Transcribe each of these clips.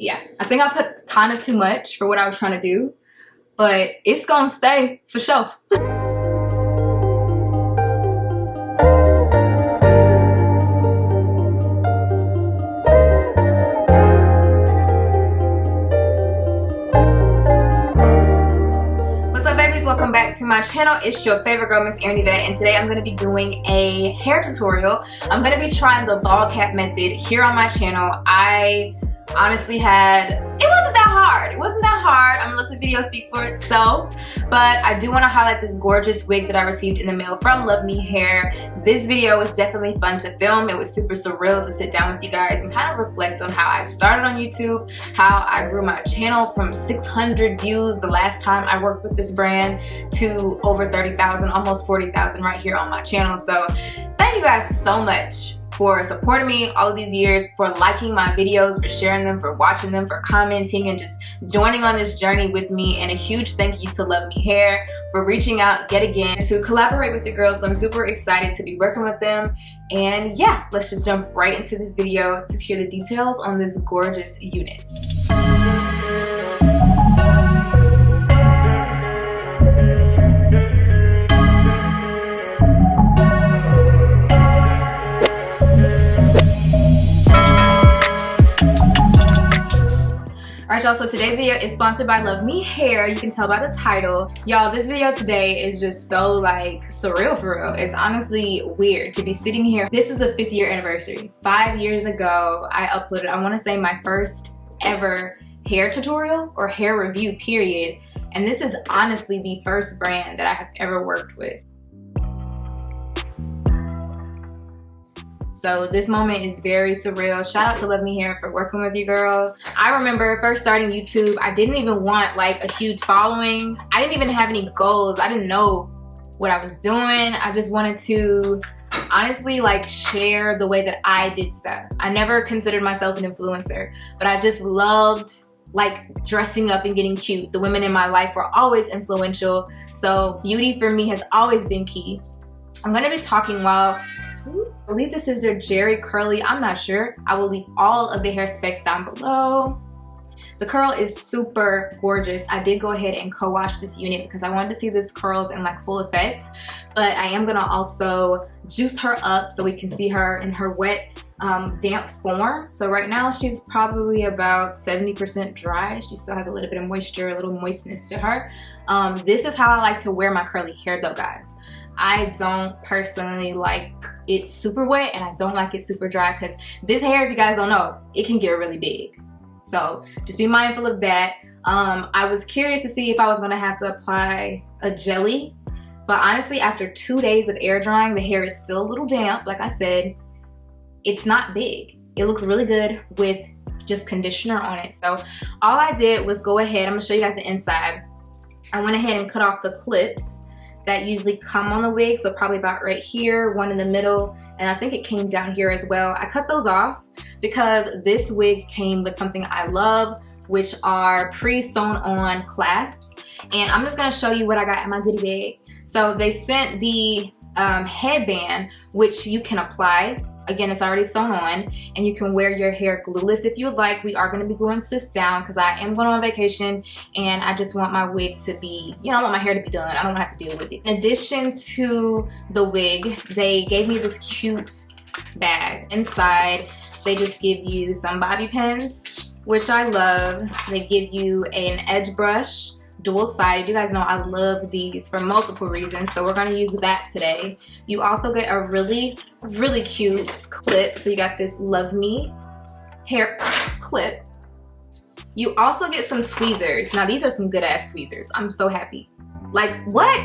yeah, I think I put kind of too much for what I was trying to do, but it's gonna stay for sure. Welcome back to my channel. It's your favorite girl, MissErinYvette, and today I'm going to be doing a hair tutorial. I'm going to be trying the ball cap method here on my channel. I honestly it wasn't that hard. It wasn't that hard. I'm going to let the video speak for itself, but I do want to highlight this gorgeous wig that I received in the mail from Luvme Hair. This video was definitely fun to film. It was super surreal to sit down with you guys and kind of reflect on how I started on YouTube, how I grew my channel from 600 views the last time I worked with this brand to over 30,000, almost 40,000 right here on my channel. So thank you guys so much for supporting me all of these years, for liking my videos, for sharing them, for watching them, for commenting, and just joining on this journey with me. And a huge thank you to Luvme Hair for reaching out yet again to collaborate with the girls. So I'm super excited to be working with them. And yeah, let's just jump right into this video to hear the details on this gorgeous unit. Alright y'all, so today's video is sponsored by Luvme Hair. You can tell by the title. Y'all, this video today is just so like surreal for real. It's honestly weird to be sitting here. This is the 5th year anniversary. 5 years ago, I uploaded, I want to say, my first ever hair tutorial or hair review period. And this is honestly the first brand that I have ever worked with. So this moment is very surreal. Shout out to Luvme Hair for working with you, girl. I remember first starting YouTube, I didn't even want like a huge following. I didn't even have any goals. I didn't know what I was doing. I just wanted to honestly like share the way that I did stuff. I never considered myself an influencer, but I just loved like dressing up and getting cute. The women in my life were always influential. So beauty for me has always been key. I'm gonna be talking while I believe this is their Jerry Curly. I'm not sure. I will leave all of the hair specs down below. The curl is super gorgeous. I did go ahead and co-wash this unit because I wanted to see this curls in like full effect. But I am gonna also juice her up so we can see her in her wet, damp form. So right now she's probably about 70% dry. She still has a little bit of moisture, a little moistness to her. This is how I like to wear my curly hair though, guys. I don't personally like it super wet and I don't like it super dry because this hair, if you guys don't know, it can get really big. So just be mindful of that. I was curious to see if I was gonna have to apply a jelly, but honestly after 2 days of air drying, the hair is still a little damp. Like I said, it's not big. It looks really good with just conditioner on it. So all I did was go ahead, I'm gonna show you guys the inside. I went ahead and cut off the clips that usually come on the wig, so probably about right here, one in the middle, and I think it came down here as well. I cut those off because this wig came with something I love, which are pre-sewn on clasps, and I'm just gonna show you what I got in my goodie bag. So they sent the headband, which you can apply. Again, it's already sewn on, and you can wear your hair glueless if you would like. We are going to be gluing this down because I am going on vacation and I just want my wig to be, you know, I want my hair to be done. I don't have to deal with it. In addition to the wig, they gave me this cute bag. Inside, they just give you some bobby pins, which I love. They give you an edge brush, dual-sided. You guys know I love these for multiple reasons, so we're going to use that today. You also get a really cute clip. So you got this Luvme hair clip. You also get some tweezers. Now these are some good ass tweezers. I'm so happy. Like, what?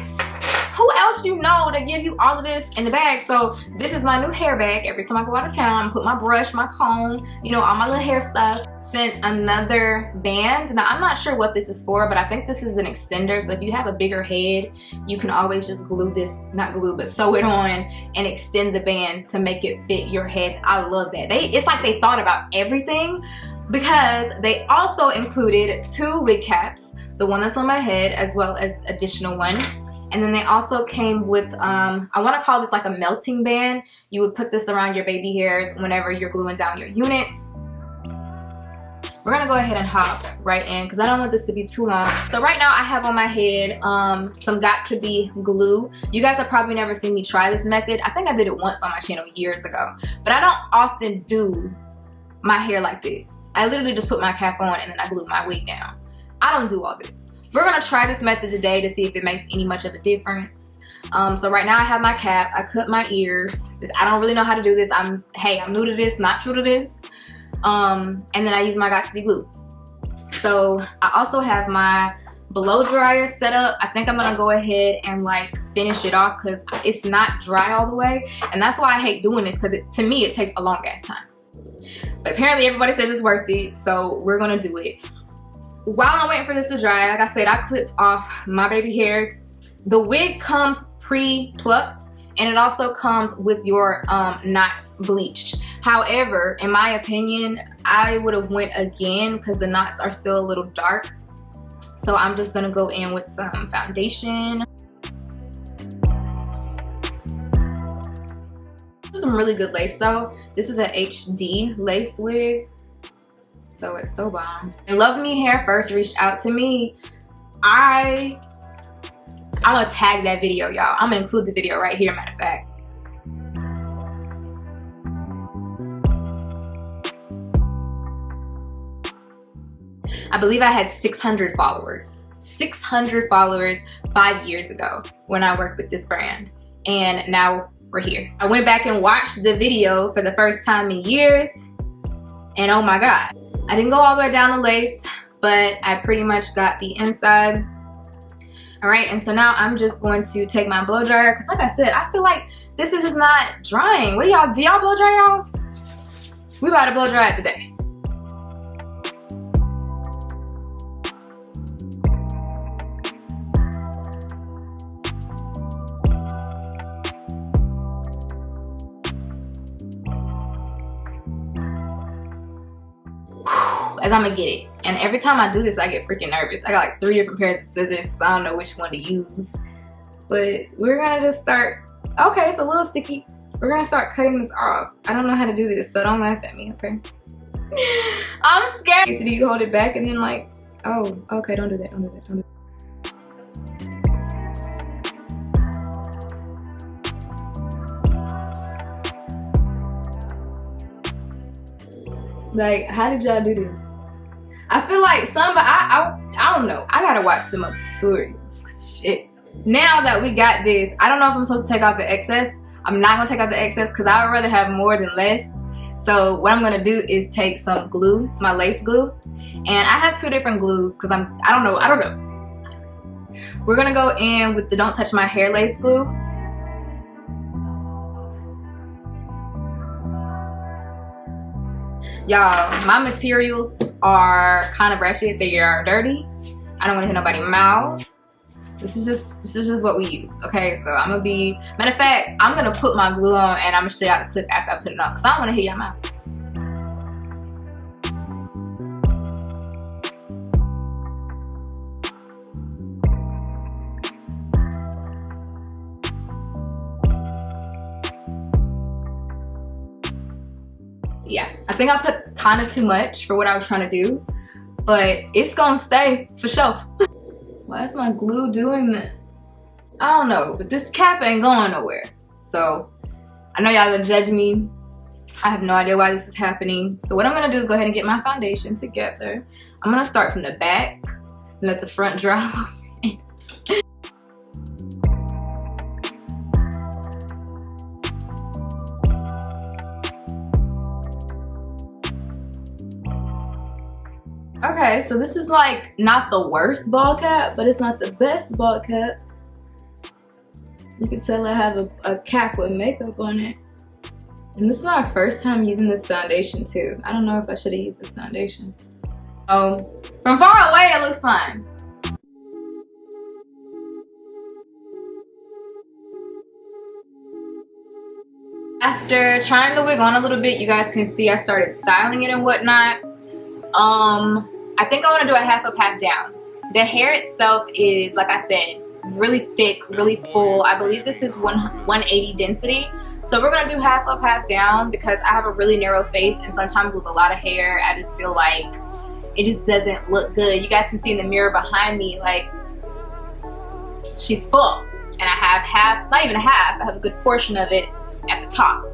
Who else you know to give you all of this in the bag? So this is my new hair bag. Every time I go out of town, I put my brush, my comb, you know, all my little hair stuff. Sent another band. Now I'm not sure what this is for, but I think this is an extender. So if you have a bigger head, you can always just glue this, not glue, but sew it on and extend the band to make it fit your head. I love that. It's like they thought about everything, because they also included 2 wig caps, the one that's on my head as well as additional one. And then they also came with, I want to call this like a melting band. You would put this around your baby hairs whenever you're gluing down your units. we're gonna go ahead and hop right in because I don't want this to be too long. So right now I have on my head some got to be glue. You guys have probably never seen me try this method. I think I did it once on my channel years ago, but I don't often do my hair like this. I literally just put my cap on and then I glue my wig down. I don't do all this. We're gonna try this method today to see if it makes any much of a difference. So right now I have my cap, I cut my ears. I don't really know how to do this. I'm new to this, not true to this. And then I use my got to be glue. So I also have my blow dryer set up. I think I'm gonna go ahead and like finish it off because it's not dry all the way, and that's why I hate doing this, because to me it takes a long ass time. But apparently everybody says it's worth it, so we're gonna do it. While I'm waiting for this to dry, like I said, I clipped off my baby hairs. The wig comes pre-plucked, and it also comes with your knots bleached. However, in my opinion, I would have went again because the knots are still a little dark. So I'm just gonna go in with some foundation. This is some really good lace though. This is a HD lace wig, so it's so bomb. And Luvme Hair first reached out to me. I'm gonna tag that video, y'all. I'm gonna include the video right here, matter of fact. I believe I had 600 followers. 600 followers 5 years ago when I worked with this brand. And now we're here. I went back and watched the video for the first time in years. And oh my God. I didn't go all the way down the lace, but I pretty much got the inside. All right, and so now I'm just going to take my blow dryer, because like I said, I feel like this is just not drying. What do y'all blow dry y'all? We about to blow dry it today. As I'm gonna get it, and every time I do this I get freaking nervous. I got like 3 different pairs of scissors because I don't know which one to use, but we're gonna just start. Okay, it's a little sticky. We're gonna start cutting this off. I don't know how to do this, so don't laugh at me, okay? I'm scared. So do you hold it back and then like, oh, okay, don't do that, don't do that, don't do that. Like, how did y'all do this? I feel like I don't know. I gotta watch some more tutorials. Shit. Now that we got this, I don't know if I'm supposed to take out the excess. I'm not gonna take out the excess because I would rather have more than less. So what I'm gonna do is take some glue, my lace glue, and I have 2 different glues because I don't know. We're gonna go in with the Don't Touch My Hair lace glue. Y'all, my materials are kind of ratchet. They are dirty. I don't want to hit nobody's mouth. This is just what we use. Okay, so I'm gonna be, matter of fact, I'm gonna put my glue on and I'm gonna show y'all the clip after I put it on because I don't want to hit your mouth. Yeah, I think I put kind of too much for what I was trying to do, but it's gonna stay for sure. Why is my glue doing this? I don't know, but this cap ain't going nowhere. So I know y'all gonna judge me. I have no idea why this is happening. So what I'm gonna do is go ahead and get my foundation together. I'm gonna start from the back and let the front dry. Okay, so this is like not the worst ball cap, but it's not the best ball cap. You can tell I have a cap with makeup on it. And this is my first time using this foundation too. I don't know if I should have used this foundation. Oh, from far away it looks fine. After trying the wig on a little bit, you guys can see I started styling it and whatnot. I think I want to do a half up, half down. The hair itself is, like I said, really thick, really full. I believe this is 180 density. So we're gonna do half up, half down because I have a really narrow face, and sometimes with a lot of hair, I just feel like it just doesn't look good. You guys can see in the mirror behind me, like, she's full. And I have half, not even half, I have a good portion of it at the top.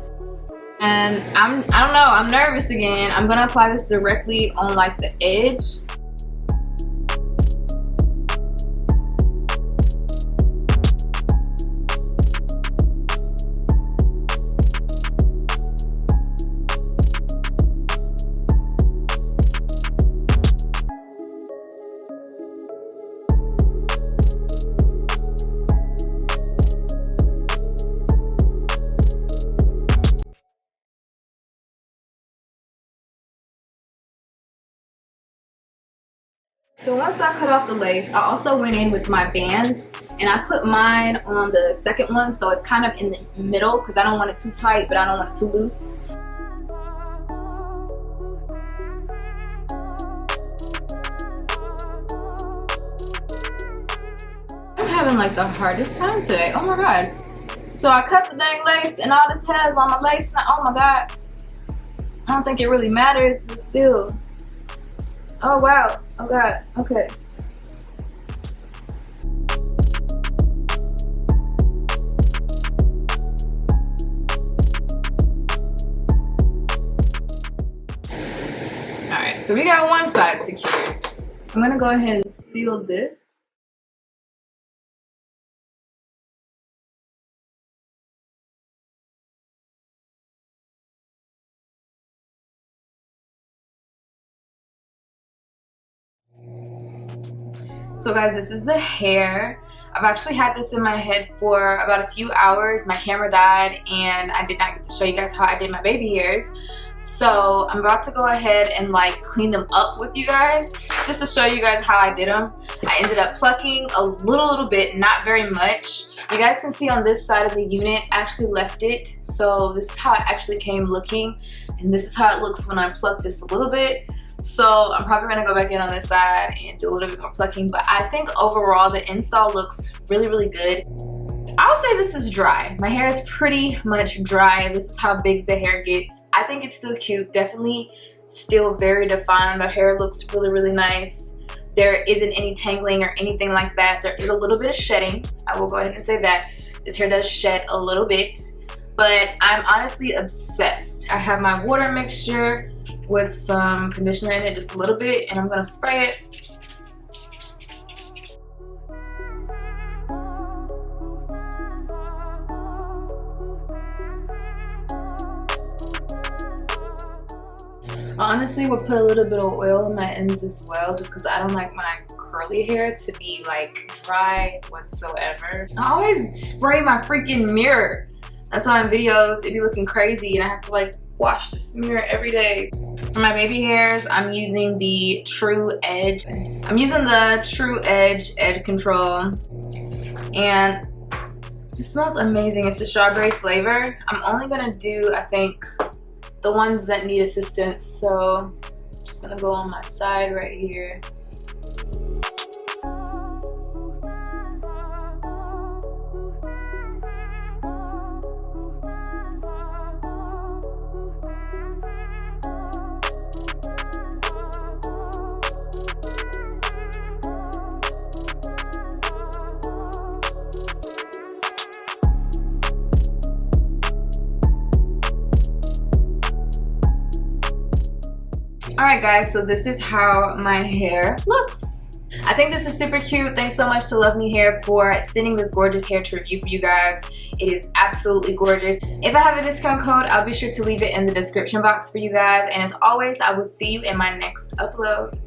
And I don't know, I'm nervous again. I'm gonna apply this directly on like the edge. So once I cut off the lace, I also went in with my band and I put mine on the second one, so it's kind of in the middle because I don't want it too tight, but I don't want it too loose. I'm having like the hardest time today. Oh my god. So I cut the dang lace and all this hair is on my lace now. Oh my god. I don't think it really matters, but still. Oh wow. Oh god. Okay. Alright, so we got one side secured. I'm gonna go ahead and seal this. So guys, this is the hair. I've actually had this in my head for about a few hours. My camera died and I did not get to show you guys how I did my baby hairs. So I'm about to go ahead and like clean them up with you guys, just to show you guys how I did them. I ended up plucking a little bit, not very much. You guys can see on this side of the unit, I actually left it. So this is how it actually came looking. And this is how it looks when I pluck just a little bit. So I'm probably gonna go back in on this side and do a little bit more plucking, but I think overall the install looks really good. I'll say this is dry. My hair is pretty much dry. This is how big the hair gets. I think it's still cute, definitely still very defined. The hair looks really nice. There isn't any tangling or anything like that. There is a little bit of shedding. I will go ahead and say that. This hair does shed a little bit, but I'm honestly obsessed. I have my water mixture with some conditioner in it, just a little bit, and I'm gonna spray it. I honestly would put a little bit of oil in my ends as well, just because I don't like my curly hair to be like dry whatsoever. I always spray my freaking mirror. That's why in videos it be looking crazy and I have to like wash this mirror every day. For my baby hairs, I'm using the True Edge. I'm using the True Edge Control, and it smells amazing. It's a strawberry flavor. I'm only gonna do, I think, the ones that need assistance. So I'm just gonna go on my side right here. Alright guys, so this is how my hair looks. I think this is super cute. Thanks so much to Luvme Hair for sending this gorgeous hair to review for you guys. It is absolutely gorgeous. If I have a discount code, I'll be sure to leave it in the description box for you guys. And as always, I will see you in my next upload.